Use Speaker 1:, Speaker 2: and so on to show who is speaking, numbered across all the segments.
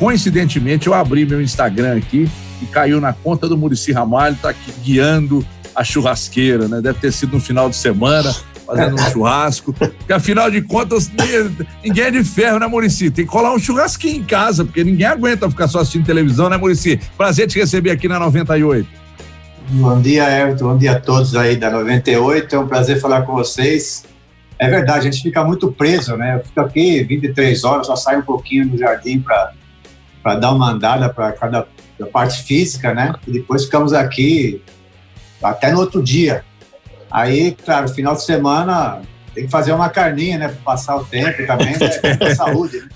Speaker 1: coincidentemente, eu abri meu Instagram aqui e caiu na conta do Muricy Ramalho, tá aqui guiando a churrasqueira, né? Deve ter sido no final de semana, fazendo um churrasco, porque afinal de contas, ninguém é de ferro, né, Muricy? Tem que colar um churrasquinho em casa, porque ninguém aguenta ficar só assistindo televisão, né, Muricy? Prazer te receber aqui na 98.
Speaker 2: Bom dia, Everton, bom dia a todos aí da 98, é um prazer falar com vocês. É verdade, a gente fica muito preso, né? Eu fico aqui 23 horas, só saio um pouquinho no jardim para dar uma andada para cada parte física, né? E depois ficamos aqui até no outro dia. Aí, claro, final de semana tem que fazer uma carninha, né? Para passar o tempo também, né? Pra saúde, né?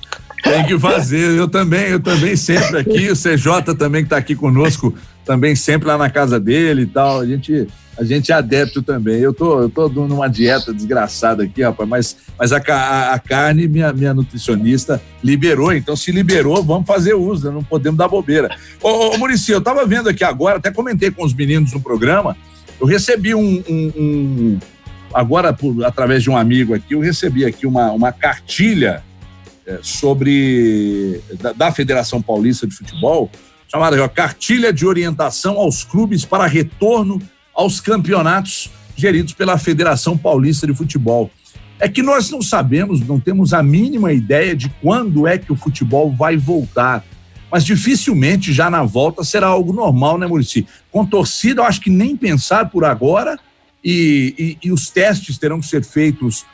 Speaker 1: Tem que fazer, eu também sempre aqui, o CJ também que está aqui conosco, também sempre lá na casa dele e tal, a gente é adepto também. Eu tô numa dieta desgraçada aqui, rapaz, mas a carne, minha nutricionista liberou, então se liberou, vamos fazer uso, não podemos dar bobeira. Ô Muricy, eu tava vendo aqui agora, até comentei com os meninos no programa, eu recebi agora através de um amigo aqui, eu recebi aqui uma cartilha da Federação Paulista de Futebol, chamada Cartilha de Orientação aos Clubes para Retorno aos Campeonatos geridos pela Federação Paulista de Futebol. É que nós não sabemos, não temos a mínima ideia de quando é que o futebol vai voltar, mas dificilmente já na volta será algo normal, né, Muricy? Com torcida, eu acho que nem pensar por agora, e os testes terão que ser feitos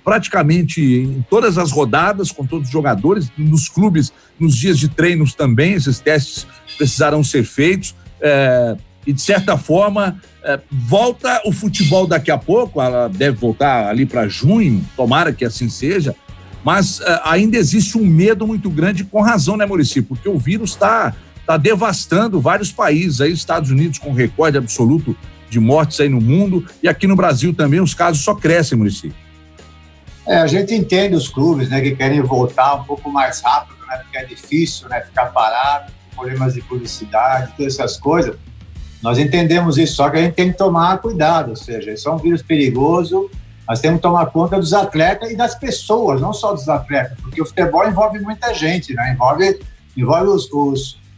Speaker 1: praticamente em todas as rodadas, com todos os jogadores, nos clubes, nos dias de treinos também, esses testes precisarão ser feitos, e de certa forma volta o futebol daqui a pouco, ela deve voltar ali para junho, tomara que assim seja, mas ainda existe um medo muito grande, com razão, né, Muricy? Porque o vírus está devastando vários países, aí Estados Unidos com recorde absoluto de mortes aí no mundo, e aqui no Brasil também os casos só crescem, Muricy.
Speaker 2: A gente entende os clubes, né, que querem voltar um pouco mais rápido, né, porque é difícil, né, ficar parado, problemas de publicidade, todas essas coisas. Nós entendemos isso, só que a gente tem que tomar cuidado, ou seja, isso é um vírus perigoso, nós temos que tomar conta dos atletas e das pessoas, não só dos atletas, porque o futebol envolve muita gente, né, envolve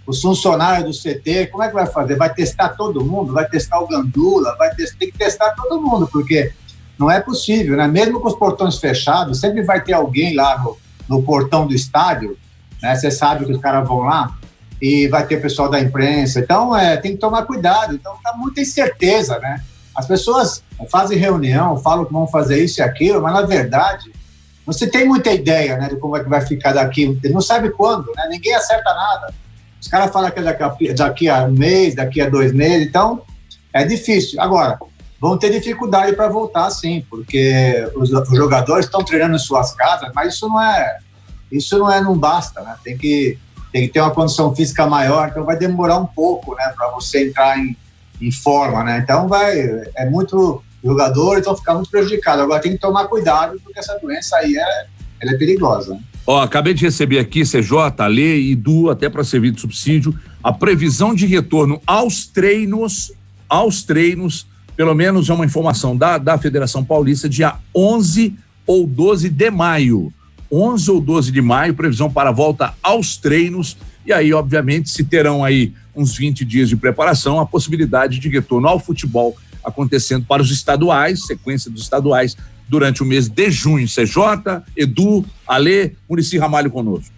Speaker 2: os funcionários do CT. Como é que vai fazer? Vai testar todo mundo? Vai testar o Gandula? Tem que testar todo mundo, porque não é possível, né? Mesmo com os portões fechados, sempre vai ter alguém lá no portão do estádio, né? Você sabe que os caras vão lá e vai ter pessoal da imprensa. Então, tem que tomar cuidado. Então, tá muita incerteza, né? As pessoas fazem reunião, falam que vão fazer isso e aquilo, mas, na verdade, você tem muita ideia, né, de como é que vai ficar daqui. Não sabe quando, né? Ninguém acerta nada. Os caras falam que é daqui a um mês, daqui a 2 meses, então é difícil. Agora, vão ter dificuldade para voltar, sim, porque os jogadores estão treinando em suas casas, mas não basta, né? Tem que ter uma condição física maior, então vai demorar um pouco, né, para você entrar em forma, né? Então é muito jogador, então fica muito prejudicado. Agora tem que tomar cuidado, porque essa doença aí ela é perigosa, né?
Speaker 1: Acabei de receber aqui, CJ, Alê e Du, até para servir de subsídio, a previsão de retorno aos treinos, pelo menos é uma informação da Federação Paulista, dia 11 ou 12 de maio. 11 ou 12 de maio, previsão para a volta aos treinos, e aí, obviamente, se terão aí uns 20 dias de preparação, a possibilidade de retorno ao futebol acontecendo para os estaduais, sequência dos estaduais, durante o mês de junho. CJ, Edu, Alê, Muricy Ramalho conosco.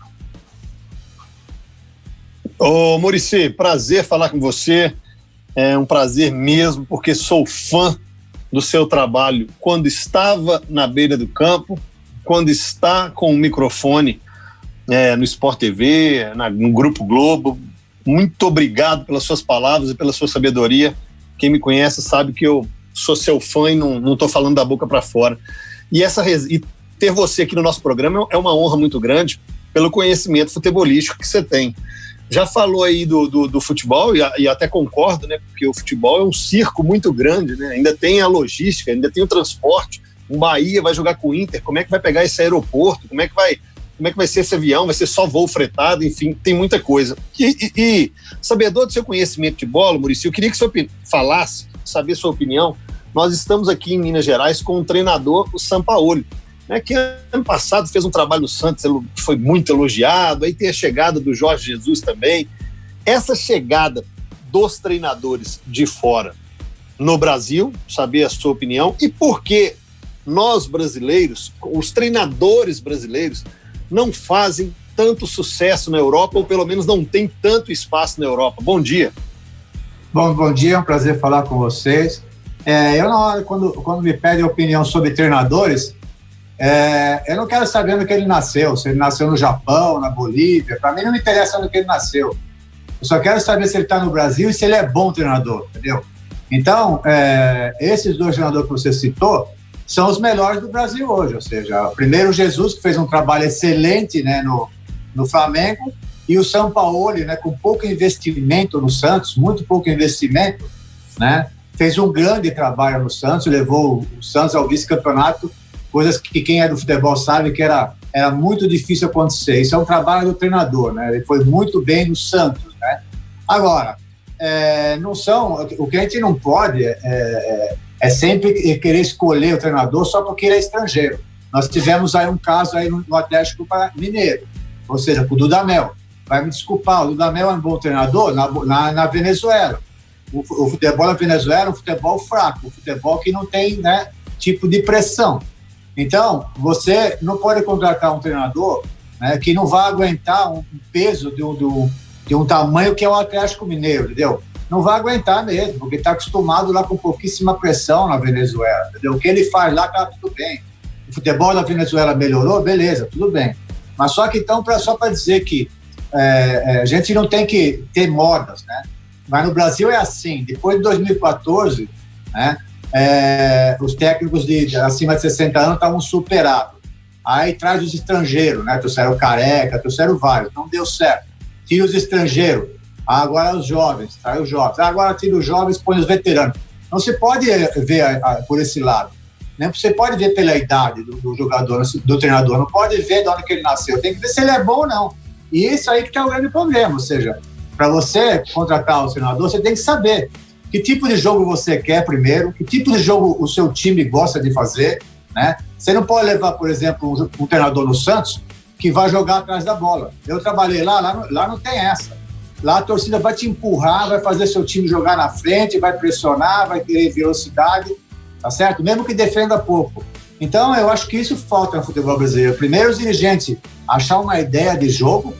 Speaker 3: Ô Muricy, prazer falar com você, é um prazer mesmo, porque sou fã do seu trabalho quando estava na beira do campo, quando está com o microfone no Sport TV, no Grupo Globo. Muito obrigado pelas suas palavras e pela sua sabedoria. Quem me conhece sabe que eu sou seu fã e não estou falando da boca para fora. E ter você aqui no nosso programa é uma honra muito grande pelo conhecimento futebolístico que você tem. Já falou aí do futebol, e até concordo, né? Porque o futebol é um circo muito grande, né? Ainda tem a logística, ainda tem o transporte. O Bahia vai jogar com o Inter, como é que vai pegar esse aeroporto? Como é que vai ser esse avião? Vai ser só voo fretado? Enfim, tem muita coisa. E sabedor do seu conhecimento de bola, Muricy, eu queria que você falasse, saber sua opinião. Nós estamos aqui em Minas Gerais com o treinador, o Sampaoli. né, que ano passado fez um trabalho no Santos, que foi muito elogiado, aí tem a chegada do Jorge Jesus também. Essa chegada dos treinadores de fora no Brasil, saber a sua opinião, e por que nós brasileiros, os treinadores brasileiros, não fazem tanto sucesso na Europa, ou pelo menos não tem tanto espaço na Europa. Bom dia.
Speaker 2: Bom dia, é um prazer falar com vocês. Eu, na hora, quando me pedem opinião sobre treinadores, eu não quero saber onde que ele nasceu, se ele nasceu no Japão, na Bolívia, para mim não me interessa onde que ele nasceu. Eu só quero saber se ele está no Brasil e se ele é bom treinador, entendeu? Então, esses dois treinadores que você citou são os melhores do Brasil hoje, ou seja, primeiro o Jesus, que fez um trabalho excelente, né, no Flamengo, e o Sampaoli, né, com pouco investimento no Santos, muito pouco investimento, né, fez um grande trabalho no Santos, levou o Santos ao vice-campeonato, coisas que quem é do futebol sabe que era muito difícil acontecer. Isso é um trabalho do treinador, né, ele foi muito bem no Santos, né. Agora, o que a gente não pode é sempre querer escolher o treinador só porque ele é estrangeiro. Nós tivemos aí um caso aí no Atlético Mineiro, ou seja, com o Dudamel. Vai me desculpar, o Dudamel é um bom treinador na Venezuela. O futebol na Venezuela é um futebol fraco, um futebol que não tem, né, tipo de pressão. Então, você não pode contratar um treinador, né, que não vai aguentar um peso de um tamanho que é o Atlético Mineiro, entendeu? Não vai aguentar mesmo, porque está acostumado lá com pouquíssima pressão na Venezuela, entendeu? O que ele faz lá está tudo bem. O futebol da Venezuela melhorou, beleza, tudo bem. Mas só que então, só para dizer que a gente não tem que ter modas, né? Mas no Brasil é assim, depois de 2014, né, os técnicos acima de 60 anos estavam superados. Aí traz os estrangeiros, né? Trouxeram o Careca, trouxeram vários, não deu certo. Tira os estrangeiros, agora os jovens, traz os jovens. Agora tira os jovens, põe os veteranos. Não se pode ver por esse lado. Né? Você pode ver pela idade do jogador, do treinador, não pode ver de onde que ele nasceu, tem que ver se ele é bom ou não. E isso aí que está o grande problema, ou seja, para você contratar o treinador, você tem que saber que tipo de jogo você quer primeiro, que tipo de jogo o seu time gosta de fazer, né? Você não pode levar, por exemplo, um treinador no Santos que vai jogar atrás da bola. Eu trabalhei lá não tem essa. Lá a torcida vai te empurrar, vai fazer seu time jogar na frente, vai pressionar, vai querer velocidade, tá certo? Mesmo que defenda pouco. Então, eu acho que isso falta no futebol brasileiro. Primeiro, os dirigentes achar uma ideia de jogo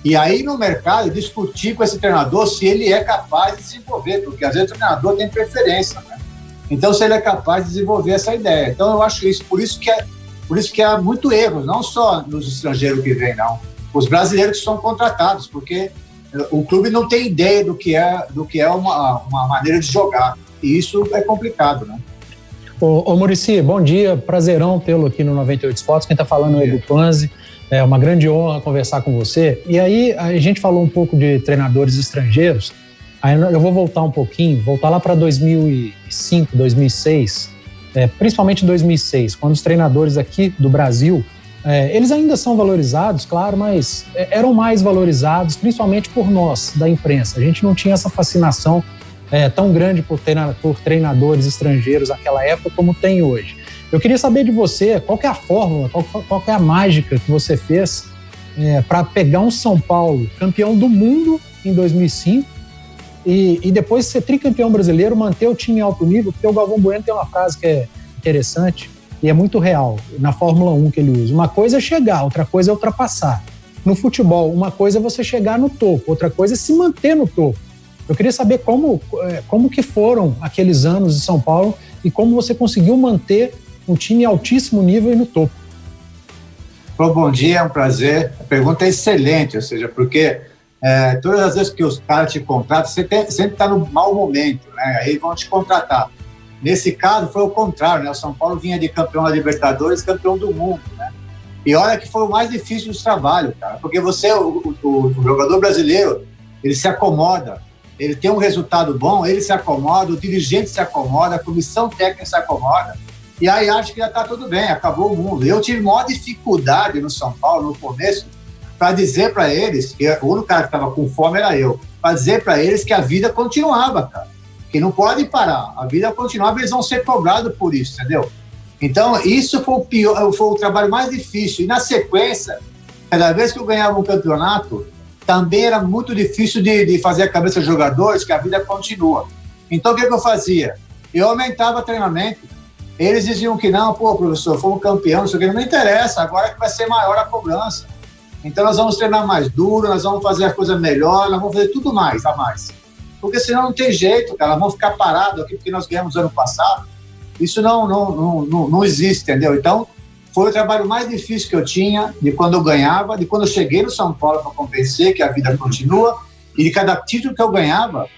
Speaker 2: e aí, no mercado, discutir com esse treinador se ele é capaz de desenvolver, porque às vezes o treinador tem preferência, né? Então, se ele é capaz de desenvolver essa ideia. Então, eu acho isso, por isso que há muito erro, não só nos estrangeiros que vêm, não. Os brasileiros que são contratados, porque o clube não tem ideia do que é uma maneira de jogar. E isso é complicado, né?
Speaker 4: Ô Muricy, bom dia, prazerão tê-lo aqui no 98 Esportes. Quem está falando é o Edu Panzi. É uma grande honra conversar com você. E aí, a gente falou um pouco de treinadores estrangeiros. Aí eu vou voltar um pouquinho, voltar lá para 2005, 2006, principalmente 2006, quando os treinadores aqui do Brasil, eles ainda são valorizados, claro, mas eram mais valorizados, principalmente por nós, da imprensa. A gente não tinha essa fascinação tão grande por treinadores estrangeiros naquela época como tem hoje. Eu queria saber de você, qual que é a fórmula, qual que é a mágica que você fez para pegar um São Paulo campeão do mundo em 2005 e depois ser tricampeão brasileiro, manter o time em alto nível, porque o Galvão Bueno tem uma frase que é interessante e é muito real, na Fórmula 1 que ele usa. Uma coisa é chegar, outra coisa é ultrapassar. No futebol, uma coisa é você chegar no topo, outra coisa é se manter no topo. Eu queria saber como que foram aqueles anos de São Paulo e como você conseguiu manter um time em altíssimo nível e no topo.
Speaker 2: Bom dia, é um prazer. A pergunta é excelente, ou seja, porque todas as vezes que os caras te contratam, você sempre está no mau momento, né? Aí vão te contratar. Nesse caso foi o contrário, né? O São Paulo vinha de campeão da Libertadores, campeão do mundo, né? E olha que foi o mais difícil dos trabalhos, cara, porque você, o jogador brasileiro, ele se acomoda, ele tem um resultado bom, ele se acomoda, o dirigente se acomoda, a comissão técnica se acomoda, e aí acha que já está tudo bem, acabou o mundo. Eu tive maior dificuldade no São Paulo, no começo, para dizer para eles, que o único cara que estava com fome era eu, para dizer para eles que a vida continuava, cara, que não pode parar, a vida continuava, eles vão ser cobrados por isso, entendeu? Então, isso foi o pior, foi o trabalho mais difícil. E na sequência, cada vez que eu ganhava um campeonato, também era muito difícil de fazer a cabeça dos jogadores, que a vida continua. Então, o que eu fazia? Eu aumentava o treinamento. Eles diziam que não, pô, professor, fomos campeão, não sei o que, não interessa, agora que vai ser maior a cobrança. Então, nós vamos treinar mais duro, nós vamos fazer a coisa melhor, nós vamos fazer tudo mais, a mais. Porque senão não tem jeito, cara, nós vamos ficar parados aqui porque nós ganhamos ano passado. Isso não existe, entendeu? Então, foi o trabalho mais difícil que eu tinha, de quando eu ganhava, de quando eu cheguei no São Paulo para convencer que a vida continua, e de cada título que eu ganhava,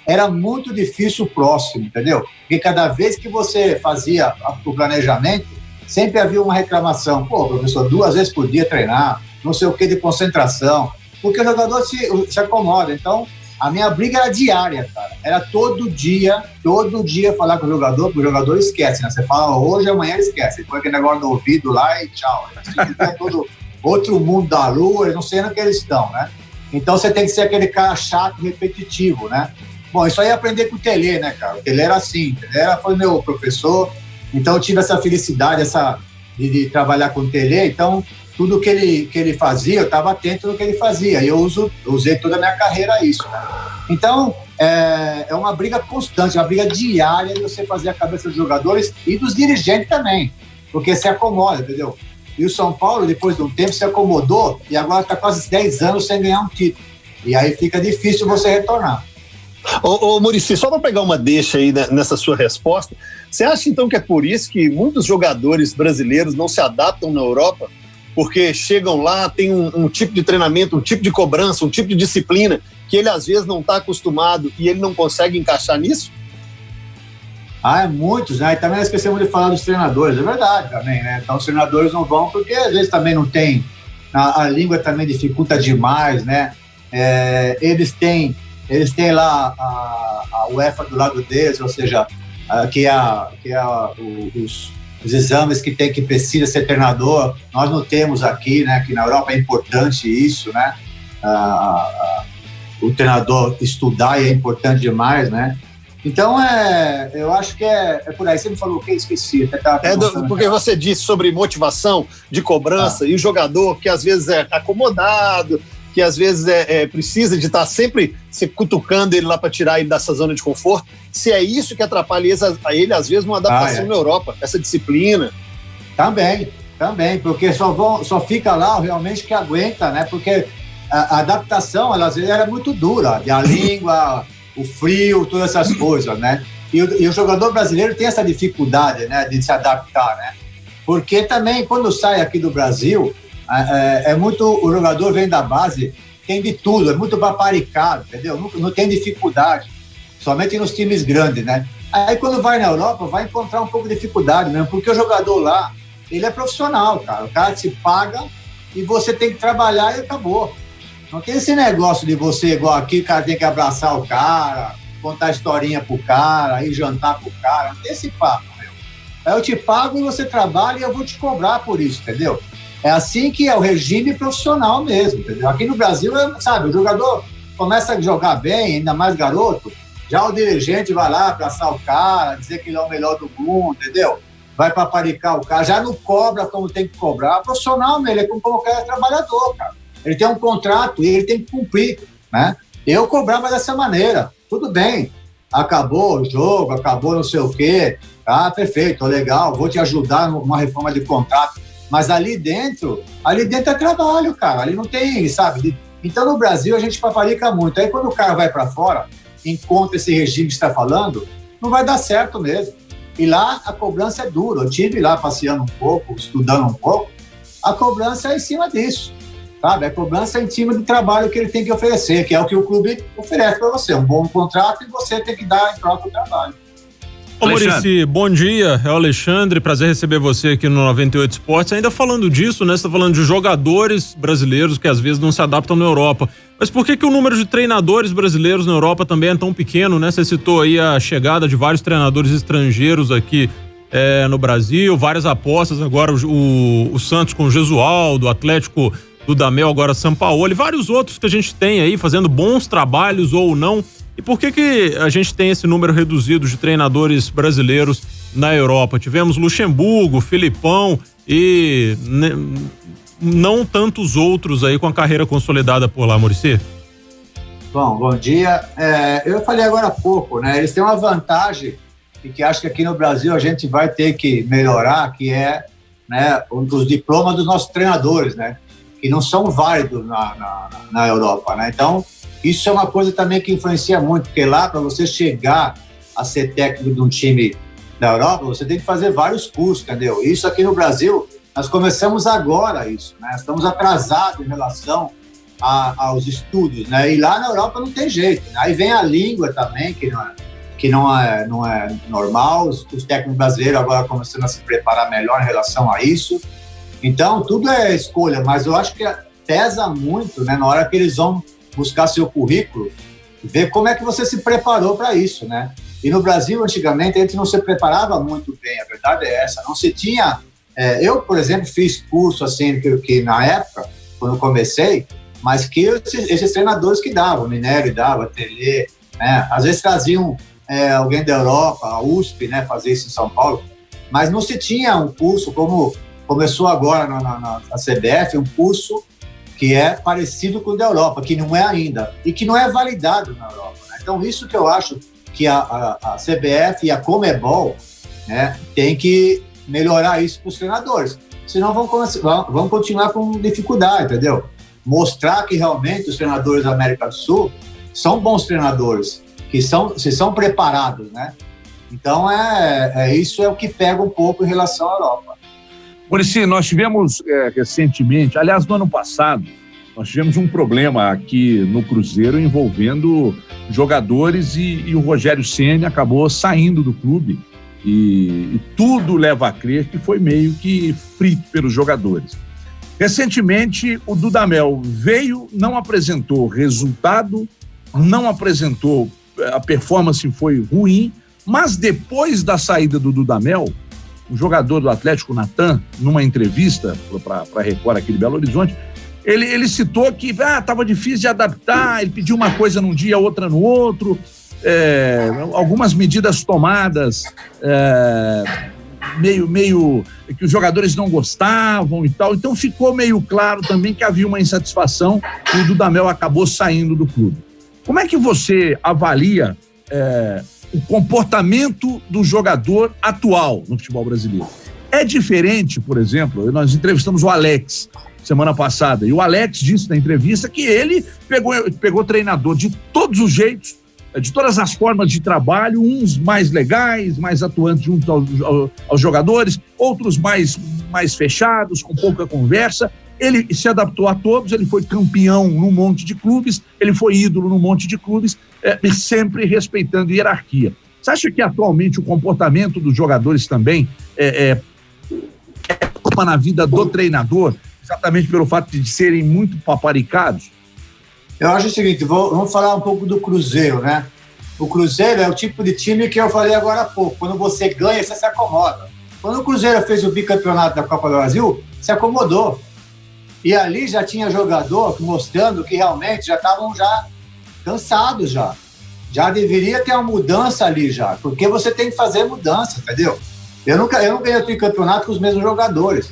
Speaker 2: era muito difícil o próximo, entendeu? Porque cada vez que você fazia o planejamento, sempre havia uma reclamação. Pô, professor, 2 vezes por dia treinar, não sei o que de concentração, porque o jogador se acomoda. Então, a minha briga era diária, cara. Era todo dia falar com o jogador, porque o jogador esquece, né? Você fala hoje, amanhã ele esquece. Ele põe aquele negócio no ouvido lá e tchau. É todo outro mundo da lua, eles não sei onde que eles estão, né? Então você tem que ser aquele cara chato, repetitivo, né? Bom, isso aí eu aprendi com o Telê, né, cara? O Telê era assim, o Telê foi meu professor, então eu tive essa felicidade de trabalhar com o Telê, então tudo que ele fazia, eu estava atento no que ele fazia, e eu usei toda a minha carreira a isso, né? Então, é uma briga constante, uma briga diária de você fazer a cabeça dos jogadores e dos dirigentes também, porque se acomoda, entendeu? E o São Paulo, depois de um tempo, se acomodou e agora está quase 10 anos sem ganhar um título. E aí fica difícil você retornar.
Speaker 3: Ô Muricy, só para pegar uma deixa aí nessa sua resposta, você acha então que é por isso que muitos jogadores brasileiros não se adaptam na Europa? Porque chegam lá, tem um tipo de treinamento, um tipo de cobrança, um tipo de disciplina que ele às vezes não está acostumado e ele não consegue encaixar nisso?
Speaker 2: É muitos, né? E também nós esquecemos de falar dos treinadores, é verdade também, né? Então os treinadores não vão porque às vezes também não tem, a língua também dificulta demais, né? Eles têm lá a UEFA do lado deles, ou seja, os exames que precisa ser treinador, nós não temos aqui, né? Que na Europa é importante isso, né? O treinador estudar é importante demais, né? Então, eu acho que é por aí. Você me falou o que? Esqueci.
Speaker 3: Porque você disse sobre motivação de cobrança e o jogador que às vezes é acomodado, que às vezes precisa de estar sempre se cutucando ele lá para tirar ele dessa zona de conforto. Se é isso que atrapalha ele às vezes, numa adaptação na Europa, essa disciplina.
Speaker 2: Também, porque só fica lá realmente que aguenta, né? Porque a adaptação, ela, às vezes, era muito dura, a língua, o frio, todas essas coisas, né? E o jogador brasileiro tem essa dificuldade, né, de se adaptar, né? Porque também, quando sai aqui do Brasil, o jogador vem da base, tem de tudo, é muito paparicado, entendeu? Não tem dificuldade, somente nos times grandes, né? Aí quando vai na Europa, vai encontrar um pouco de dificuldade mesmo, porque o jogador lá, ele é profissional, cara. O cara te paga e você tem que trabalhar e acabou. Não tem esse negócio de você, igual aqui, o cara tem que abraçar o cara, contar historinha pro cara, ir jantar pro cara. Não tem esse papo, meu. Aí eu te pago e você trabalha e eu vou te cobrar por isso, entendeu? É assim que é o regime profissional mesmo, entendeu? Aqui no Brasil, sabe, o jogador começa a jogar bem, ainda mais garoto, já o dirigente vai lá abraçar o cara, dizer que ele é o melhor do mundo, entendeu? Vai paparicar o cara, já não cobra como tem que cobrar. O profissional, ele é como qualquer trabalhador, cara. Ele tem um contrato e ele tem que cumprir, né? Eu cobrava dessa maneira, tudo bem, acabou o jogo, acabou não sei o quê, perfeito, legal, vou te ajudar numa reforma de contrato, mas ali dentro é trabalho, cara, ali não tem, sabe? Então no Brasil a gente paparica muito, aí quando o cara vai para fora, encontra esse regime que está falando, não vai dar certo mesmo. E lá a cobrança é dura, eu estive lá passeando um pouco, estudando um pouco, a cobrança é em cima disso. Sabe? A cobrança é em cima do trabalho que ele tem que oferecer, que é o que o clube oferece para você, um bom contrato, e você tem que dar em troca o trabalho.
Speaker 5: Ô Muricy, bom dia, é o Alexandre, prazer receber você aqui no 98 Esportes. Ainda falando disso, né, você tá falando de jogadores brasileiros que às vezes não se adaptam na Europa, mas por que o número de treinadores brasileiros na Europa também é tão pequeno, né? Você citou aí a chegada de vários treinadores estrangeiros aqui no Brasil, várias apostas, agora o Santos com o Gesualdo, o Atlético do Damel, agora Sampaoli, vários outros que a gente tem aí fazendo bons trabalhos ou não. E por que a gente tem esse número reduzido de treinadores brasileiros na Europa? Tivemos Luxemburgo, Filipão e não tantos outros aí com a carreira consolidada por lá, Muricy.
Speaker 2: Bom dia. Eu falei agora há pouco, né? Eles têm uma vantagem e que acho que aqui no Brasil a gente vai ter que melhorar, que é, né, os diplomas dos nossos treinadores, né? Que não são válidos na Europa, né? Então, isso é uma coisa também que influencia muito, porque lá, para você chegar a ser técnico de um time da Europa, você tem que fazer vários cursos, entendeu? Isso aqui no Brasil, nós começamos agora isso, né? Estamos atrasados em relação aos estudos, né? E lá na Europa não tem jeito, né? Aí vem a língua também, que não é normal, os técnicos brasileiros agora começando a se preparar melhor em relação a isso. Então, tudo é escolha, mas eu acho que pesa muito, né, na hora que eles vão buscar seu currículo, ver como é que você se preparou para isso, né? E no Brasil, antigamente, a gente não se preparava muito bem, a verdade é essa. Não se tinha... eu, por exemplo, fiz curso, assim, que na época, quando eu comecei, mas que esses treinadores que davam, Minério dava, Telê, né? Às vezes traziam alguém da Europa, a USP, né, fazer isso em São Paulo, mas não se tinha um curso como começou agora na CBF, um curso que é parecido com o da Europa, que não é ainda, e que não é validado na Europa, né? Então, isso que eu acho que a CBF e a Conmebol, né, tem que melhorar isso para os treinadores, senão vão continuar com dificuldade, entendeu? Mostrar que realmente os treinadores da América do Sul são bons treinadores, que são preparados, né? Então, isso é o que pega um pouco em relação à Europa.
Speaker 1: Muricy, nós tivemos recentemente, aliás, no ano passado, nós tivemos um problema aqui no Cruzeiro envolvendo jogadores e o Rogério Ceni acabou saindo do clube e tudo leva a crer que foi meio que frito pelos jogadores. Recentemente, o Dudamel veio, não apresentou resultado, não apresentou, a performance foi ruim, mas depois da saída do Dudamel, o jogador do Atlético, Natan, numa entrevista para a Record aqui de Belo Horizonte, ele citou que estava difícil de adaptar, ele pediu uma coisa num dia, outra no outro, algumas medidas tomadas, meio que os jogadores não gostavam e tal, então ficou meio claro também que havia uma insatisfação e o Dudamel acabou saindo do clube. Como é que você avalia o comportamento do jogador atual no futebol brasileiro? É diferente, por exemplo, nós entrevistamos o Alex semana passada, e o Alex disse na entrevista que ele pegou treinador de todos os jeitos, de todas as formas de trabalho, uns mais legais, mais atuantes junto aos jogadores, outros mais fechados, com pouca conversa. Ele se adaptou a todos, ele foi campeão num monte de clubes, ele foi ídolo num monte de clubes, sempre respeitando hierarquia. Você acha que atualmente o comportamento dos jogadores também é na vida do treinador, exatamente pelo fato de serem muito paparicados?
Speaker 2: Eu acho o seguinte, vamos falar um pouco do Cruzeiro, né? O Cruzeiro é o tipo de time que eu falei agora há pouco, quando você ganha, você se acomoda. Quando o Cruzeiro fez o bicampeonato da Copa do Brasil, se acomodou. E ali já tinha jogador mostrando que realmente já estavam cansados já. Já deveria ter uma mudança ali já, porque você tem que fazer mudança, entendeu? Eu não ganhei o tricampeonato com os mesmos jogadores,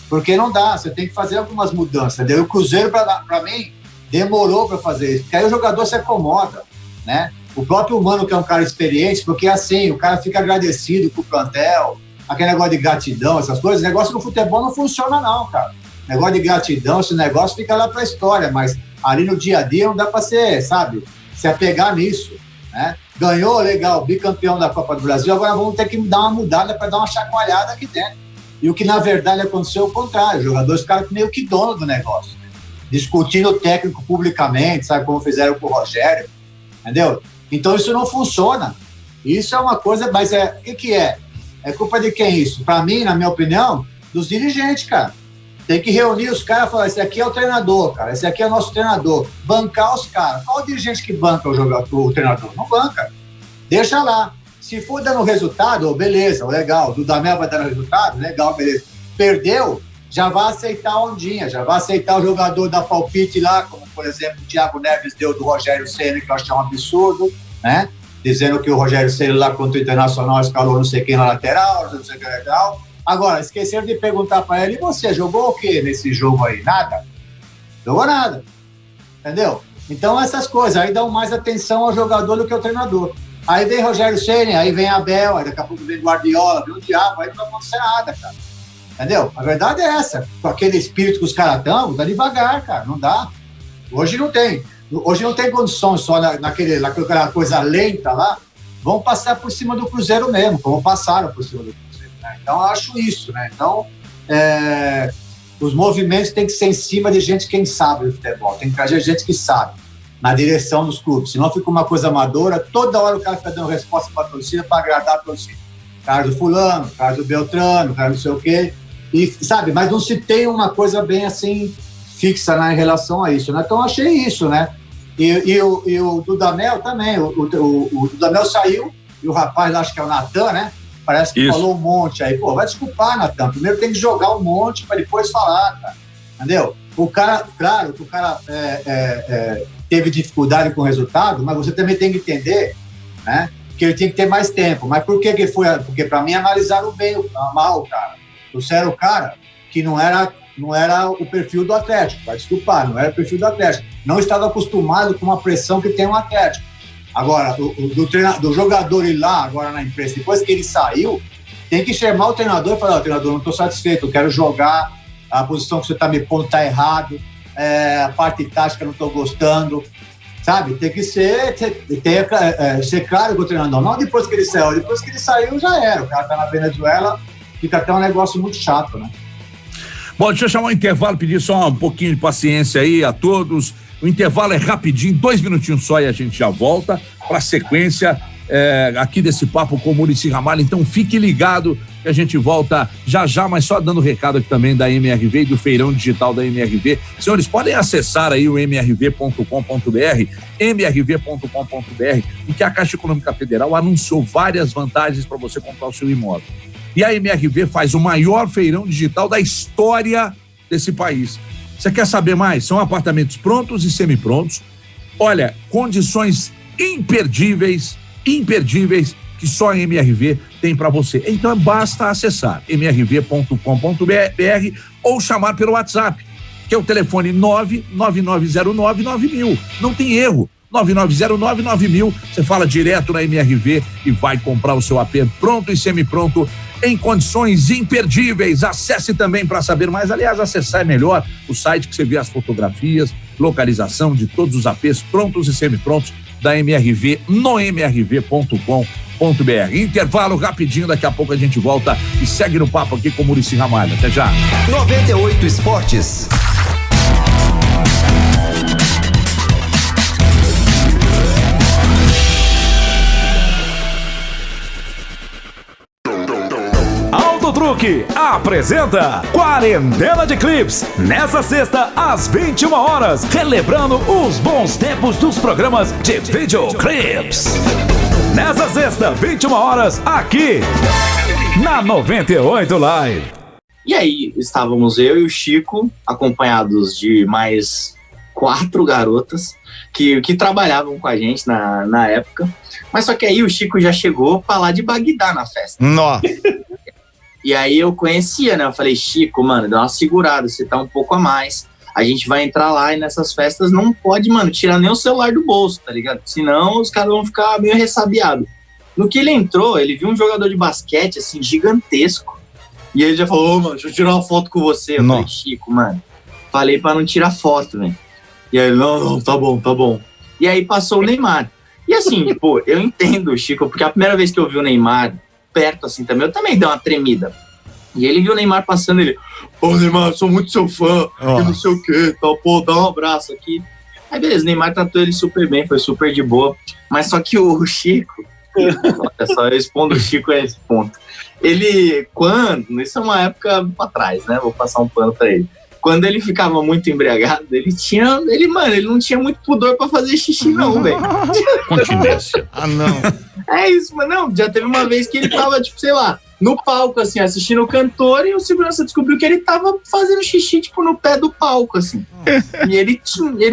Speaker 2: porque não dá, você tem que fazer algumas mudanças, entendeu? E o Cruzeiro, para mim, demorou para fazer isso, porque aí o jogador se acomoda, né? O próprio Mano, que é um cara experiente, porque assim, o cara fica agradecido com o plantel, aquele negócio de gratidão, essas coisas, o negócio no futebol não funciona não, cara. Negócio de gratidão, esse negócio fica lá pra história, mas ali no dia a dia não dá pra se apegar nisso, né? Ganhou, legal, bicampeão da Copa do Brasil, agora vamos ter que dar uma mudada para dar uma chacoalhada aqui dentro. E o que na verdade aconteceu é o contrário, os jogadores ficaram meio que dono do negócio, discutindo o técnico publicamente, sabe como fizeram com o Rogério, entendeu? Então isso não funciona. Isso é uma coisa, mas o que é? É culpa de quem isso? Para mim, na minha opinião, dos dirigentes, cara. Tem que reunir os caras e falar, esse aqui é o treinador, cara, esse aqui é o nosso treinador. Bancar os caras. Qual o dirigente que banca o treinador? Não banca. Deixa lá. Se for dando resultado, beleza, legal. O Dudamel vai dando resultado, legal, beleza. Perdeu, já vai aceitar a ondinha, já vai aceitar o jogador da palpite lá, como, por exemplo, o Thiago Neves deu do Rogério Ceni, que eu acho que é um absurdo, né? dizendo que o Rogério Ceni lá contra o Internacional escalou não sei quem na lateral, não sei o que legal. Agora, esqueceram de perguntar para ele, e você jogou o quê nesse jogo aí? Nada? Jogou nada. Entendeu? Então, essas coisas aí dão mais atenção ao jogador do que ao treinador. Aí vem Rogério Ceni, aí vem Abel, aí daqui a pouco vem Guardiola, vem o diabo, aí não vai acontecer nada, cara. Entendeu? A verdade é essa. Com aquele espírito que os caras estão, tá devagar, cara, não dá. Hoje não tem condições só naquela coisa lenta lá, vão passar por cima do Cruzeiro mesmo, como passaram por cima do Cruzeiro, né? Então, eu acho isso, né? Então, os movimentos têm que ser em cima de gente que sabe do futebol, tem que trazer gente que sabe na direção dos clubes, senão fica uma coisa amadora, toda hora o cara fica dando resposta para a torcida para agradar a torcida. Cara do fulano, cara do Beltrano, cara não sei o quê, e, sabe, mas não se tem uma coisa bem assim fixa, né, em relação a isso, né? Então eu achei isso, né? E o Dudamel também, o Dudamel saiu, e o rapaz, acho que é o Natan, né? Parece que isso. Falou um monte aí. Pô, vai desculpar, Natan. Primeiro tem que jogar um monte para depois falar, cara. Entendeu? O cara, claro, que o cara teve dificuldade com o resultado, mas você também tem que entender, né? Que ele tinha que ter mais tempo. Mas por que foi? Porque para mim analisaram bem, mal o cara. Trouxeram o cara que não era o perfil do Atlético. Vai desculpar, não era o perfil do Atlético. Não estava acostumado com uma pressão que tem um Atlético. Agora, do jogador ir lá, agora na imprensa, depois que ele saiu, tem que chamar o treinador e falar, treinador, não estou satisfeito, eu quero jogar, a posição que você está me pondo está errado, a parte tática não estou gostando, sabe? Tem que ser claro com o treinador, não depois que ele saiu. Depois que ele saiu, já era. O cara está na Venezuela, fica até um negócio muito chato, né?
Speaker 1: Bom, deixa eu chamar o intervalo, pedir só um pouquinho de paciência aí a todos. O intervalo é rapidinho, 2 minutinhos só e a gente já volta para a sequência aqui desse papo com o Muricy Ramalho. Então fique ligado que a gente volta já, mas só dando recado aqui também da MRV e do feirão digital da MRV. Senhores, podem acessar aí o mrv.com.br, mrv.com.br, porque a Caixa Econômica Federal anunciou várias vantagens para você comprar o seu imóvel. E a MRV faz o maior feirão digital da história desse país. Você quer saber mais? São apartamentos prontos e semiprontos. Olha, condições imperdíveis que só a MRV tem para você. Então basta acessar mrv.com.br ou chamar pelo WhatsApp, que é o telefone 999099000. Não tem erro. 99099000. Você fala direto na MRV e vai comprar o seu AP pronto e semipronto em condições imperdíveis. Acesse também para saber mais. Aliás, acessar é melhor o site que você vê as fotografias, localização de todos os APs prontos e semiprontos da MRV no mrv.com.br. Intervalo rapidinho, daqui a pouco a gente volta e segue no papo aqui com o Muricy Ramalho. Até já.
Speaker 6: 98 Esportes.
Speaker 7: Truque apresenta Quarentena de Clips, nessa sexta às 21 horas, relembrando os bons tempos dos programas de videoclips. Nessa sexta, 21 horas, aqui na 98 Live.
Speaker 8: E aí, estávamos eu e o Chico, acompanhados de mais 4 garotas que trabalhavam com a gente na época. Mas só que aí o Chico já chegou pra lá de Bagdá na festa.
Speaker 7: Nossa!
Speaker 8: E aí eu conhecia, né? Eu falei, Chico, mano, dá uma segurada, você tá um pouco a mais. A gente vai entrar lá e nessas festas não pode, mano, tirar nem o celular do bolso, tá ligado? Senão os caras vão ficar meio ressabiados. No que ele entrou, ele viu um jogador de basquete, assim, gigantesco. E ele já falou, mano, deixa eu tirar uma foto com você. Eu falei, Chico, mano, falei pra não tirar foto, velho. E aí ele, não, tá bom. E aí passou o Neymar. E assim, tipo, eu entendo, Chico, porque a primeira vez que eu vi o Neymar perto assim também, eu também dei uma tremida. E ele viu o Neymar passando, ele, Neymar, eu sou muito seu fã, e não sei o que, tal, dá um abraço aqui. Aí beleza, o Neymar tratou ele super bem, foi super de boa, mas só que o Chico, olha só, eu respondo o Chico a esse ponto. Ele, isso é uma época pra trás, né, vou passar um pano pra ele. Quando ele ficava muito embriagado, ele não tinha muito pudor pra fazer xixi não, velho.
Speaker 1: Continência.
Speaker 8: Não. É isso, mas não, já teve uma vez que ele tava, tipo, sei lá, no palco, assim, assistindo o cantor e o segurança descobriu que ele tava fazendo xixi, tipo, no pé do palco, assim. E ele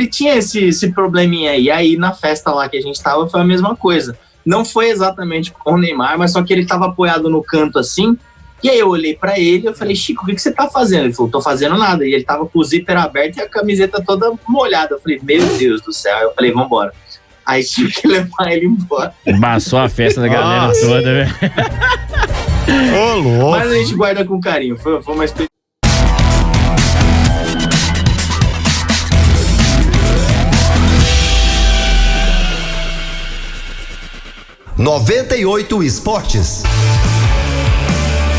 Speaker 8: tinha esse probleminha aí. E aí, na festa lá que a gente tava, foi a mesma coisa. Não foi exatamente com o Neymar, mas só que ele tava apoiado no canto assim. E aí eu olhei pra ele e eu falei, Chico, o que você tá fazendo? Ele falou, tô fazendo nada. E ele tava com o zíper aberto e a camiseta toda molhada. Eu falei, meu Deus do céu. Aí eu falei, vambora. Aí tive que levar ele embora.
Speaker 9: Embaçou a festa da galera toda, velho.
Speaker 3: Ô, louco.
Speaker 8: Mas a gente guarda com carinho. Foi uma experiência.
Speaker 6: ...98 Esportes.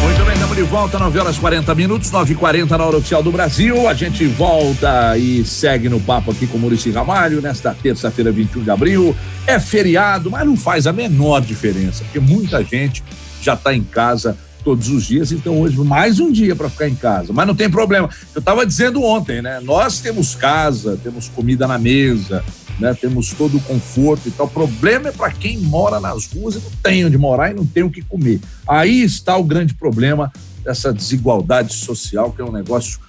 Speaker 1: Muito bem, estamos de volta, 9h40, 9h40 na hora oficial do Brasil. A gente volta e segue no papo aqui com o Muricy Ramalho, nesta terça-feira, 21 de abril. É feriado, mas não faz a menor diferença, porque muita gente já está em casa todos os dias, então hoje mais um dia para ficar em casa, mas não tem problema. Eu estava dizendo ontem, né? Nós temos casa, temos comida na mesa, né? Temos todo o conforto e tal. O problema é para quem mora nas ruas e não tem onde morar e não tem o que comer. Aí está o grande problema dessa desigualdade social, que é um negócio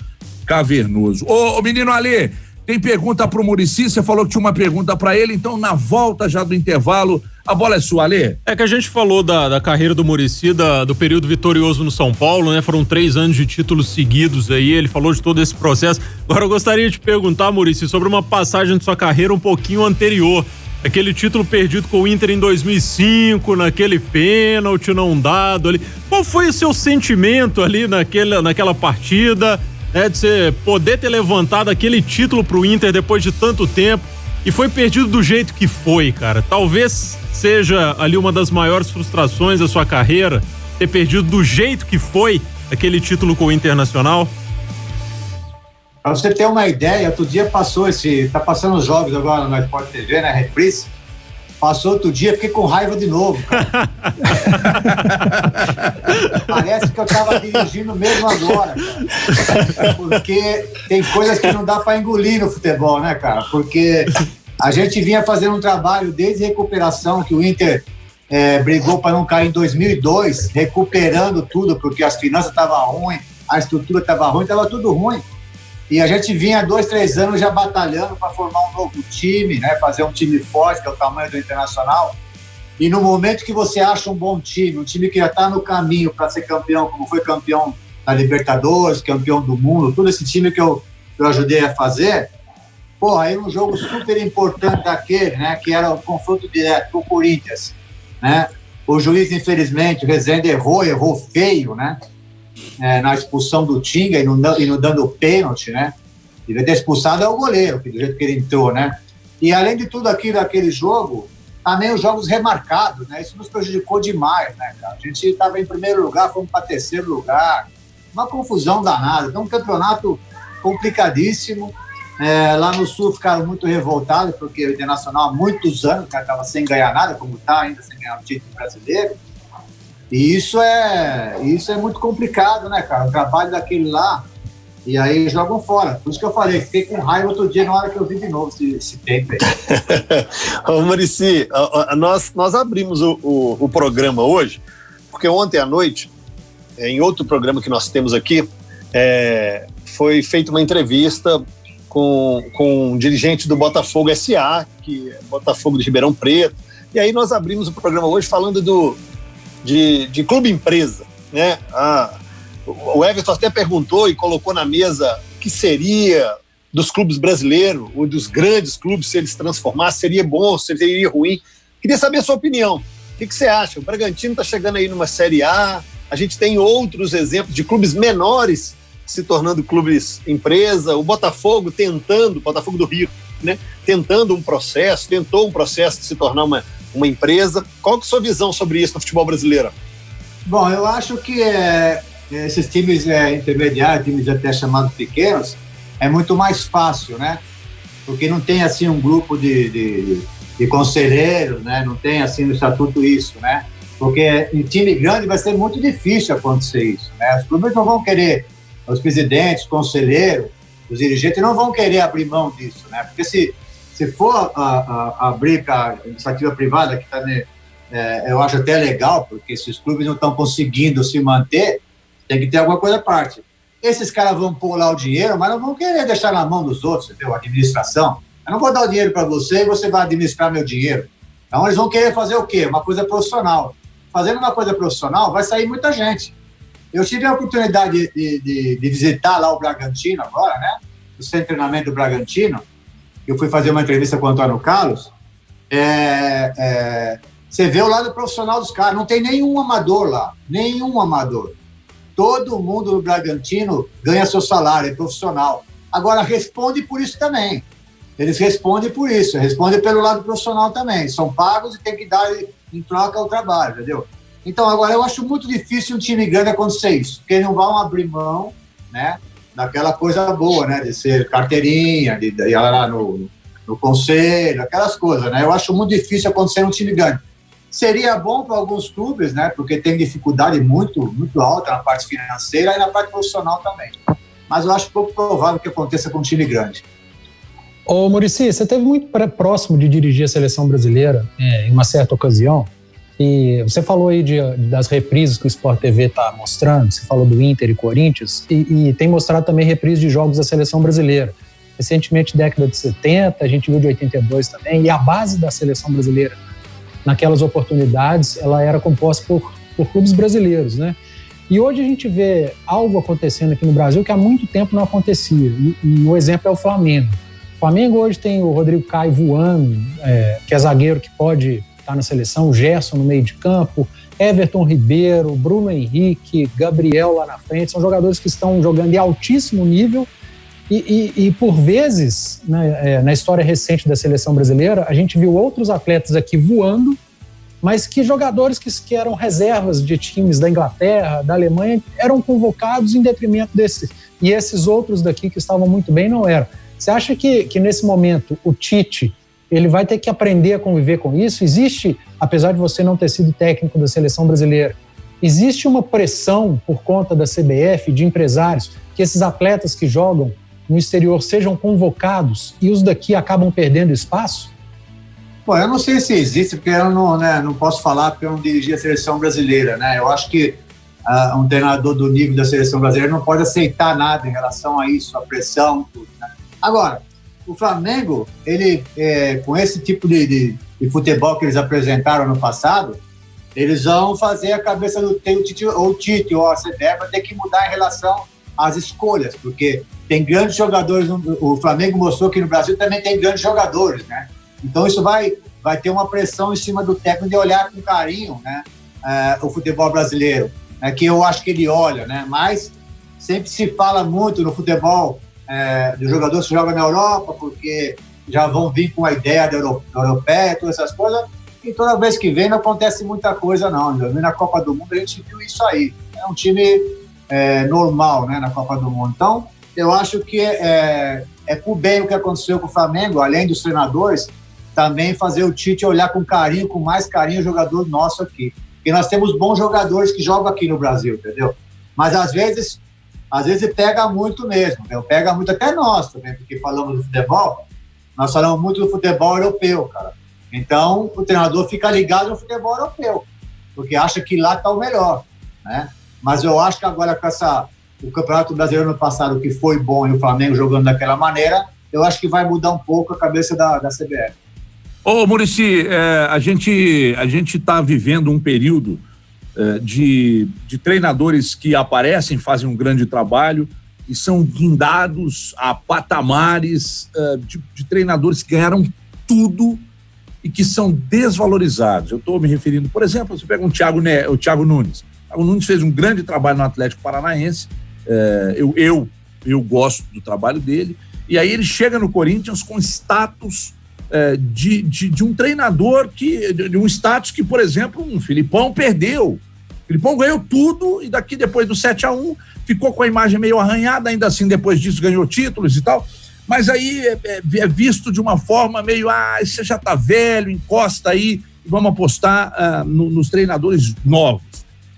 Speaker 1: cavernoso. Ô menino Alê, tem pergunta pro Muricy? Você falou que tinha uma pergunta para ele, então na volta já do intervalo, a bola é sua, Alê.
Speaker 5: É que a gente falou da carreira do Muricy, do período vitorioso no São Paulo, né? Foram 3 anos de títulos seguidos aí, ele falou de todo esse processo. Agora eu gostaria de te perguntar, Muricy, sobre uma passagem de sua carreira um pouquinho anterior. Aquele título perdido com o Inter em 2005, naquele pênalti não dado ali. Qual foi o seu sentimento ali naquela partida, né? De você poder ter levantado aquele título pro Inter depois de tanto tempo e foi perdido do jeito que foi, cara. Talvez seja ali uma das maiores frustrações da sua carreira, ter perdido do jeito que foi aquele título com o Internacional.
Speaker 2: Pra você ter uma ideia, outro dia tá passando os jogos agora na Sport TV, né, Reprise, passou outro dia, fiquei com raiva de novo, cara. Parece que eu tava dirigindo mesmo agora, cara. Porque tem coisas que não dá pra engolir no futebol, né, cara? Porque a gente vinha fazendo um trabalho desde recuperação, que o Inter brigou para não cair em 2002, recuperando tudo, porque as finanças estavam ruins, a estrutura estava ruim, estava tudo ruim. E a gente vinha 2, 3 anos já batalhando para formar um novo time, né? Fazer um time forte, que é o tamanho do Internacional. E no momento que você acha um bom time, um time que já está no caminho para ser campeão, como foi campeão da Libertadores, campeão do mundo, todo esse time que eu ajudei a fazer, pô, aí um jogo super importante daquele, né? Que era o confronto direto com o Corinthians, né? O juiz, infelizmente, o Rezende errou feio, né? Na expulsão do Tinga e não dando pênalti, né? Devia ter expulsado o goleiro, do jeito que ele entrou, né? E além de tudo aquilo daquele jogo, também os jogos remarcados, né? Isso nos prejudicou demais, né, cara? A gente estava em primeiro lugar, fomos para terceiro lugar, uma confusão danada. Então, um campeonato complicadíssimo. Lá no Sul ficaram muito revoltados, porque o Internacional há muitos anos estava sem ganhar nada, como está ainda sem ganhar o título brasileiro. E isso é muito complicado, né, cara? O trabalho daquele lá, e aí jogam fora. Por isso que eu falei, fiquei com raiva outro dia na hora que eu vi de novo esse tempo aí.
Speaker 3: Ô, Muricy, nós abrimos o programa hoje, porque ontem à noite, em outro programa que nós temos aqui, foi feita uma entrevista com um dirigente do Botafogo S.A., que é Botafogo de Ribeirão Preto, e aí nós abrimos o programa hoje falando de clube empresa, né? O Everton até perguntou e colocou na mesa o que seria dos clubes brasileiros, ou dos grandes clubes, se eles transformassem, seria bom, seria ruim. Queria saber a sua opinião. O que você acha? O Bragantino está chegando aí numa Série A, a gente tem outros exemplos de clubes menores se tornando clubes empresa, o Botafogo do Rio, né? Tentou um processo de se tornar uma empresa. Qual que é a sua visão sobre isso no futebol brasileiro?
Speaker 2: Bom, eu acho que esses times intermediários, times até chamados pequenos, é muito mais fácil, né? Porque não tem, assim, um grupo de conselheiros, né? Não tem, assim, no estatuto isso, né? Porque em time grande vai ser muito difícil acontecer isso, né? Os clubes não vão querer, os presidentes, conselheiros, os dirigentes não vão querer abrir mão disso, né? Porque se for abrir para a iniciativa privada, que também eu acho até legal, porque se os clubes não estão conseguindo se manter, tem que ter alguma coisa à parte. Esses caras vão pôr lá o dinheiro, mas não vão querer deixar na mão dos outros, entendeu? A administração. Eu não vou dar o dinheiro para você e você vai administrar meu dinheiro. Então eles vão querer fazer o quê? Uma coisa profissional. Fazendo uma coisa profissional, vai sair muita gente. Eu tive a oportunidade de visitar lá o Bragantino agora, né? O centro de treinamento do Bragantino. Eu fui fazer uma entrevista com o Antônio Carlos. Você vê o lado profissional dos caras. Não tem nenhum amador lá. Nenhum amador. Todo mundo no Bragantino ganha seu salário, é profissional. Agora, responde por isso também. Eles respondem por isso. Respondem pelo lado profissional também. São pagos e tem que dar em troca ao trabalho, entendeu? Então, agora, eu acho muito difícil um time grande acontecer isso, porque eles não vão abrir mão, né, daquela coisa boa, né, de ser carteirinha, de ir lá no conselho, aquelas coisas, né? Eu acho muito difícil acontecer um time grande. Seria bom para alguns clubes, né, porque tem dificuldade muito, muito alta na parte financeira e na parte profissional também. Mas eu acho pouco provável que aconteça com um time grande.
Speaker 4: Ô, Muricy, você esteve muito próximo de dirigir a seleção brasileira em uma certa ocasião. E você falou aí das reprises que o Sport TV está mostrando, você falou do Inter e Corinthians, e tem mostrado também reprises de jogos da seleção brasileira. Recentemente, década de 70, a gente viu de 82 também, e a base da seleção brasileira, naquelas oportunidades, ela era composta por clubes brasileiros, né? E hoje a gente vê algo acontecendo aqui no Brasil que há muito tempo não acontecia, e o exemplo é o Flamengo. O Flamengo hoje tem o Rodrigo Caio voando, que é zagueiro que pode estar na seleção, o Gerson no meio de campo, Everton Ribeiro, Bruno Henrique, Gabriel lá na frente, são jogadores que estão jogando em altíssimo nível e por vezes, né, na história recente da seleção brasileira, a gente viu outros atletas aqui voando, mas que jogadores que eram reservas de times da Inglaterra, da Alemanha, eram convocados em detrimento desses, e esses outros daqui que estavam muito bem não eram. Você acha que nesse momento o Tite ele vai ter que aprender a conviver com isso? Existe, apesar de você não ter sido técnico da seleção brasileira, existe uma pressão por conta da CBF, de empresários, que esses atletas que jogam no exterior sejam convocados e os daqui acabam perdendo espaço?
Speaker 2: Bom, eu não sei se existe, porque eu não posso falar porque eu não dirigi a seleção brasileira, né? Eu acho que um treinador do nível da seleção brasileira não pode aceitar nada em relação a isso, a pressão, tudo, né? Agora, o Flamengo, ele, com esse tipo de futebol que eles apresentaram no passado, eles vão fazer a cabeça do Tite ou a CBF vai ter que mudar em relação às escolhas, porque tem grandes jogadores, o Flamengo mostrou que no Brasil também tem grandes jogadores, né? Então isso vai ter uma pressão em cima do técnico de olhar com carinho, né, o futebol brasileiro, né, que eu acho que ele olha, né? Mas sempre se fala muito no futebol dos jogadores que jogam na Europa, porque já vão vir com a ideia da europeia, todas essas coisas, e toda vez que vem não acontece muita coisa não. Na Copa do Mundo a gente viu isso aí. É um time normal, né, na Copa do Mundo. Então, eu acho que é por bem o que aconteceu com o Flamengo, além dos treinadores, também fazer o Tite olhar com carinho, com mais carinho o jogador nosso aqui. Porque nós temos bons jogadores que jogam aqui no Brasil, entendeu? Mas às vezes pega muito mesmo, entendeu? Pega muito até nós também, porque falamos do futebol, nós falamos muito do futebol europeu, cara. Então, o treinador fica ligado no futebol europeu, porque acha que lá está o melhor, né? Mas eu acho que agora com o Campeonato Brasileiro no passado, que foi bom, e o Flamengo jogando daquela maneira, eu acho que vai mudar um pouco a cabeça da CBF.
Speaker 1: Ô, Muricy, a gente está vivendo um período de treinadores que aparecem, fazem um grande trabalho e são guindados a patamares de treinadores que ganharam tudo e que são desvalorizados. Eu estou me referindo, por exemplo, você pega o Thiago Nunes. O Thiago Nunes fez um grande trabalho no Atlético Paranaense, eu gosto do trabalho dele, e aí ele chega no Corinthians com status de um treinador, de um status que, por exemplo, um Filipão perdeu. O Filipão ganhou tudo e depois do 7-1 ficou com a imagem meio arranhada, ainda assim depois disso ganhou títulos e tal, mas aí é visto de uma forma meio, você já tá velho, encosta aí e vamos apostar nos treinadores novos.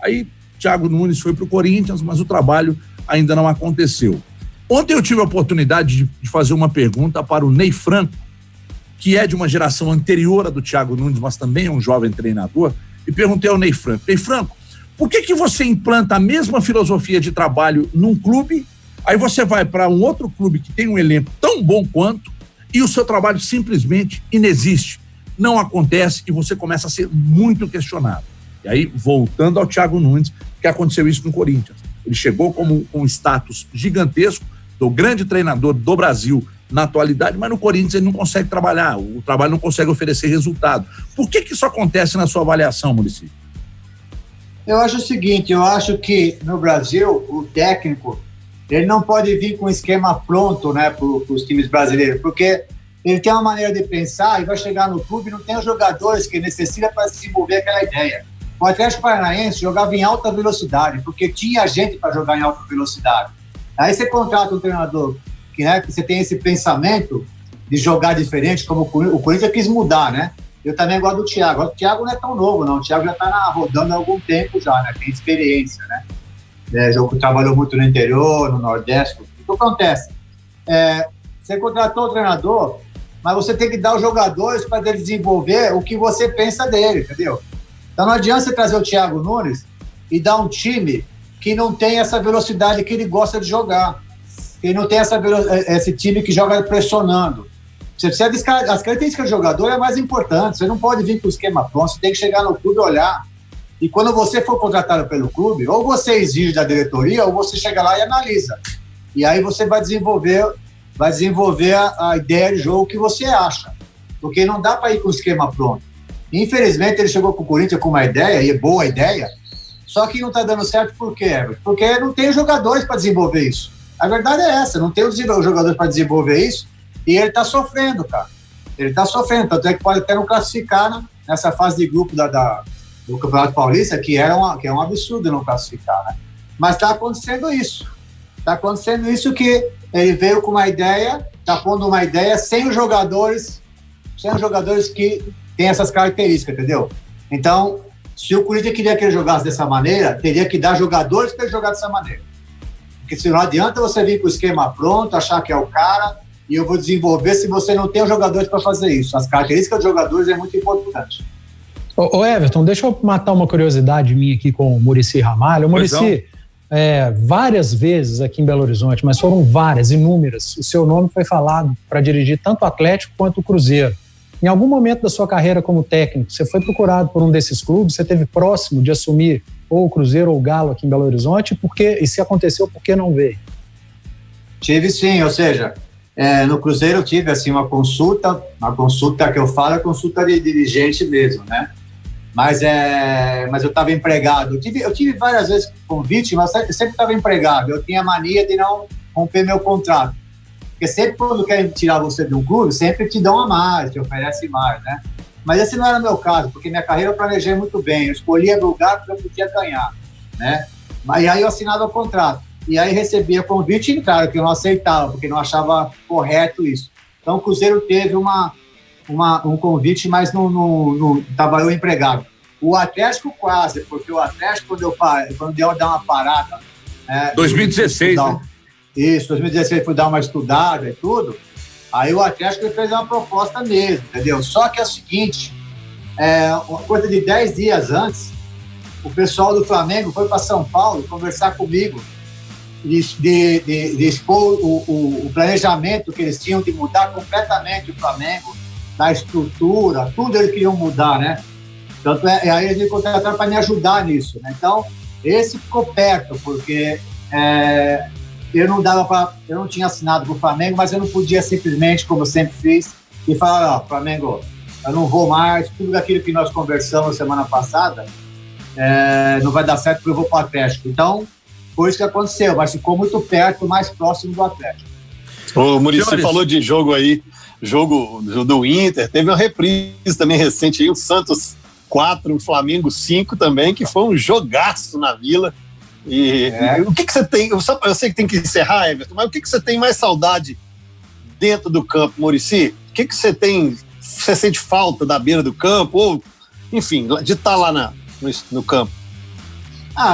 Speaker 1: Aí Thiago Nunes foi pro Corinthians, mas o trabalho ainda não aconteceu. Ontem eu tive a oportunidade de fazer uma pergunta para o Ney Franco, que é de uma geração anterior à do Thiago Nunes, mas também é um jovem treinador, e perguntei ao Ney Franco: Ney Franco, por que você implanta a mesma filosofia de trabalho num clube, aí você vai para um outro clube que tem um elenco tão bom quanto, e o seu trabalho simplesmente inexiste? não acontece e você começa a ser muito questionado. E aí, voltando ao Thiago Nunes, que aconteceu isso no Corinthians. Ele chegou com um status gigantesco do grande treinador do Brasil na atualidade, mas no Corinthians ele não consegue trabalhar, o trabalho não consegue oferecer resultado. Por que isso acontece na sua avaliação, Muricy?
Speaker 2: Eu acho o seguinte, eu acho que no Brasil o técnico ele não pode vir com um esquema pronto, né, para os times brasileiros, porque ele tem uma maneira de pensar e vai chegar no clube e não tem os jogadores que necessita para desenvolver aquela ideia. O Atlético Paranaense jogava em alta velocidade, porque tinha gente para jogar em alta velocidade. Aí você contrata um treinador que você tem esse pensamento de jogar diferente, como o Corinthians quis mudar, né? Eu também gosto do Thiago. O Thiago não é tão novo, não. O Thiago já está rodando há algum tempo já, né? Tem experiência, né? Trabalhou muito no interior, no Nordeste. O que acontece? Você contratou o treinador, mas você tem que dar os jogadores para ele desenvolver o que você pensa dele, entendeu? Então não adianta você trazer o Thiago Nunes e dar um time que não tem essa velocidade que ele gosta de jogar. Que não tem esse time que joga pressionando. Você precisa as características do jogador é mais importante. Você não pode vir com o esquema pronto, você tem que chegar no clube e olhar. E quando você for contratado pelo clube, ou você exige da diretoria, ou você chega lá e analisa. E aí você vai desenvolver a ideia de jogo que você acha. Porque não dá para ir com o esquema pronto. Infelizmente, ele chegou com o Corinthians com uma ideia, e é boa ideia, só que não está dando certo por quê, Everton? Porque não tem jogadores para desenvolver isso. A verdade é essa, não tem os jogadores para desenvolver isso, e ele está sofrendo, cara. Ele está sofrendo, tanto é que pode até não classificar nessa fase de grupo do Campeonato Paulista, que é um absurdo não classificar, né? Mas está acontecendo isso. Está acontecendo isso que ele veio com uma ideia, está pondo uma ideia sem os jogadores que têm essas características, entendeu? Então, se o Corinthians queria que ele jogasse dessa maneira, teria que dar jogadores para ele jogar dessa maneira. Porque se não adianta você vir com o esquema pronto, achar que é o cara, e eu vou desenvolver se você não tem os jogadores para fazer isso. As características dos jogadores é muito importante.
Speaker 4: Ô Everton, deixa eu matar uma curiosidade minha aqui com o Muricy Ramalho. O Muricy, várias vezes aqui em Belo Horizonte, mas foram várias, inúmeras, o seu nome foi falado para dirigir tanto o Atlético quanto o Cruzeiro. Em algum momento da sua carreira como técnico, você foi procurado por um desses clubes, você esteve próximo de assumir ou o Cruzeiro ou o Galo aqui em Belo Horizonte, e se aconteceu, por que não veio?
Speaker 2: Tive sim, ou seja, no Cruzeiro eu tive assim, uma consulta que eu falo é consulta de dirigente mesmo, né? Mas eu estava empregado. Eu tive várias vezes convite, mas eu sempre estava empregado. Eu tinha mania de não romper meu contrato. Porque sempre quando querem tirar você de um clube, sempre te dão a mais, te oferecem mais, né? Mas esse não era o meu caso, porque minha carreira eu planejei muito bem. Eu escolhia lugar porque eu podia ganhar, né? E aí eu assinava o contrato. E aí recebia convite e, claro, que eu não aceitava, porque não achava correto isso. Então o Cruzeiro teve um convite, mas não estava eu empregado. O Atlético quase, porque o Atlético, quando deu dar uma parada...
Speaker 1: 2016, né?
Speaker 2: Isso, 2016 fui dar uma estudada e tudo, aí o Atlético fez uma proposta mesmo, entendeu? Só que é o seguinte, uma coisa de 10 dias antes, o pessoal do Flamengo foi para São Paulo conversar comigo de expor o planejamento que eles tinham de mudar completamente o Flamengo, da estrutura, tudo eles queriam mudar, né? Tanto aí eles me contrataram para me ajudar nisso, né? Então, esse ficou perto, porque eu não tinha assinado com o Flamengo, mas eu não podia simplesmente, como eu sempre fiz, e falar, Flamengo, eu não vou mais, tudo aquilo que nós conversamos semana passada, não vai dar certo porque eu vou para o Atlético. Então, foi isso que aconteceu, mas ficou muito perto, mais próximo do Atlético.
Speaker 3: O Muricy falou de jogo aí, jogo do Inter, teve uma reprise também recente aí, o Santos 4, o Flamengo 5 também, que foi um jogaço na Vila. E o que você tem, eu sei que tem que encerrar, Everton, mas o que você tem mais saudade dentro do campo, Muricy? O que você tem, você sente falta da beira do campo, ou, enfim, de estar lá no campo?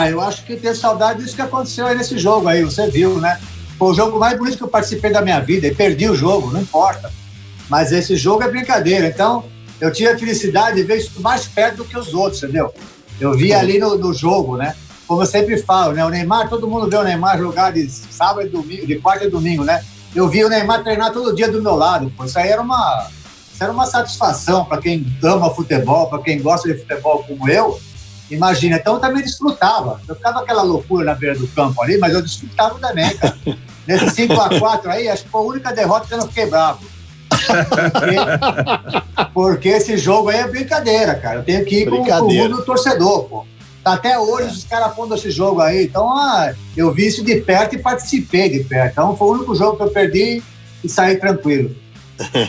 Speaker 2: Eu acho que tenho saudade disso que aconteceu aí nesse jogo aí, você viu, né? Foi o jogo mais bonito que eu participei da minha vida, e perdi o jogo, não importa. Mas esse jogo é brincadeira, então eu tive a felicidade de ver isso mais perto do que os outros, entendeu? Eu vi ali no jogo, né? Como eu sempre falo, né? O Neymar, todo mundo vê o Neymar jogar de sábado e domingo, de quarta e domingo, né? Eu vi o Neymar treinar todo dia do meu lado, pô. Isso aí era era uma satisfação para quem ama futebol, para quem gosta de futebol como eu. Imagina, então eu também desfrutava. Eu ficava aquela loucura na beira do campo ali, mas eu desfrutava também, cara. Nesse 5-4 aí, acho que foi a única derrota que eu não fiquei bravo. Porque esse jogo aí é brincadeira, cara. Eu tenho que ir com o mundo do torcedor, pô. Até hoje os caras pondo esse jogo aí. Então, eu vi isso de perto e participei de perto. Então, foi o único jogo que eu perdi e saí tranquilo.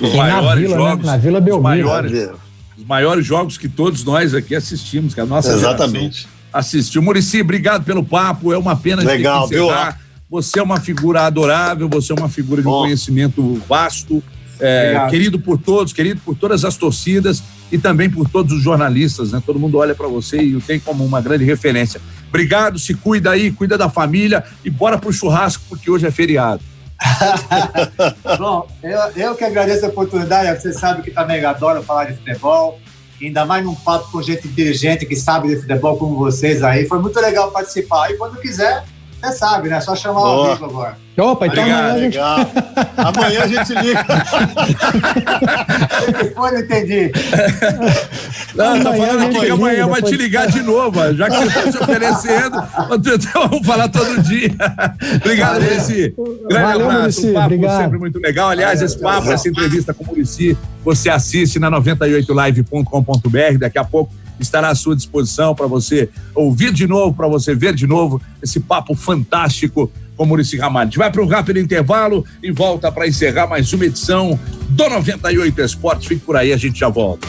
Speaker 1: Os maiores jogos,
Speaker 4: né? Na Vila Belmiro.
Speaker 1: Os maiores jogos que todos nós aqui assistimos, que a nossa
Speaker 3: Exatamente.
Speaker 1: Assistiu. Muricy, obrigado pelo papo. É uma pena de ter que encerrar. Você é uma figura adorável, você é uma figura de um conhecimento vasto, querido por todos, querido por todas as torcidas e também por todos os jornalistas, né? Todo mundo olha para você e o tem como uma grande referência. Obrigado, se cuida aí, cuida da família e bora pro churrasco, porque hoje é feriado.
Speaker 2: Bom, eu que agradeço a oportunidade. Você sabe que também adoro falar de futebol, ainda mais num papo com gente inteligente que sabe de futebol como vocês aí. Foi muito legal participar e quando quiser, você sabe, né? Só chamar o amigo agora.
Speaker 4: Opa, então
Speaker 3: amanhã a gente liga.
Speaker 2: Depois não entendi.
Speaker 1: Não, tá falando que amanhã vai te ligar de novo, já que você está se oferecendo. Vamos falar todo dia. Obrigado, Muricy. Grande abraço. O papo sempre muito legal. Aliás, esse papo, essa entrevista com o Muricy, você assiste na 98live.com.br. Daqui a pouco estará à sua disposição para você ouvir de novo, para você ver de novo esse papo fantástico com Muricy Ramalho. A gente vai para um rápido intervalo e volta para encerrar mais uma edição do 98 Esportes. Fique por aí, a gente já volta.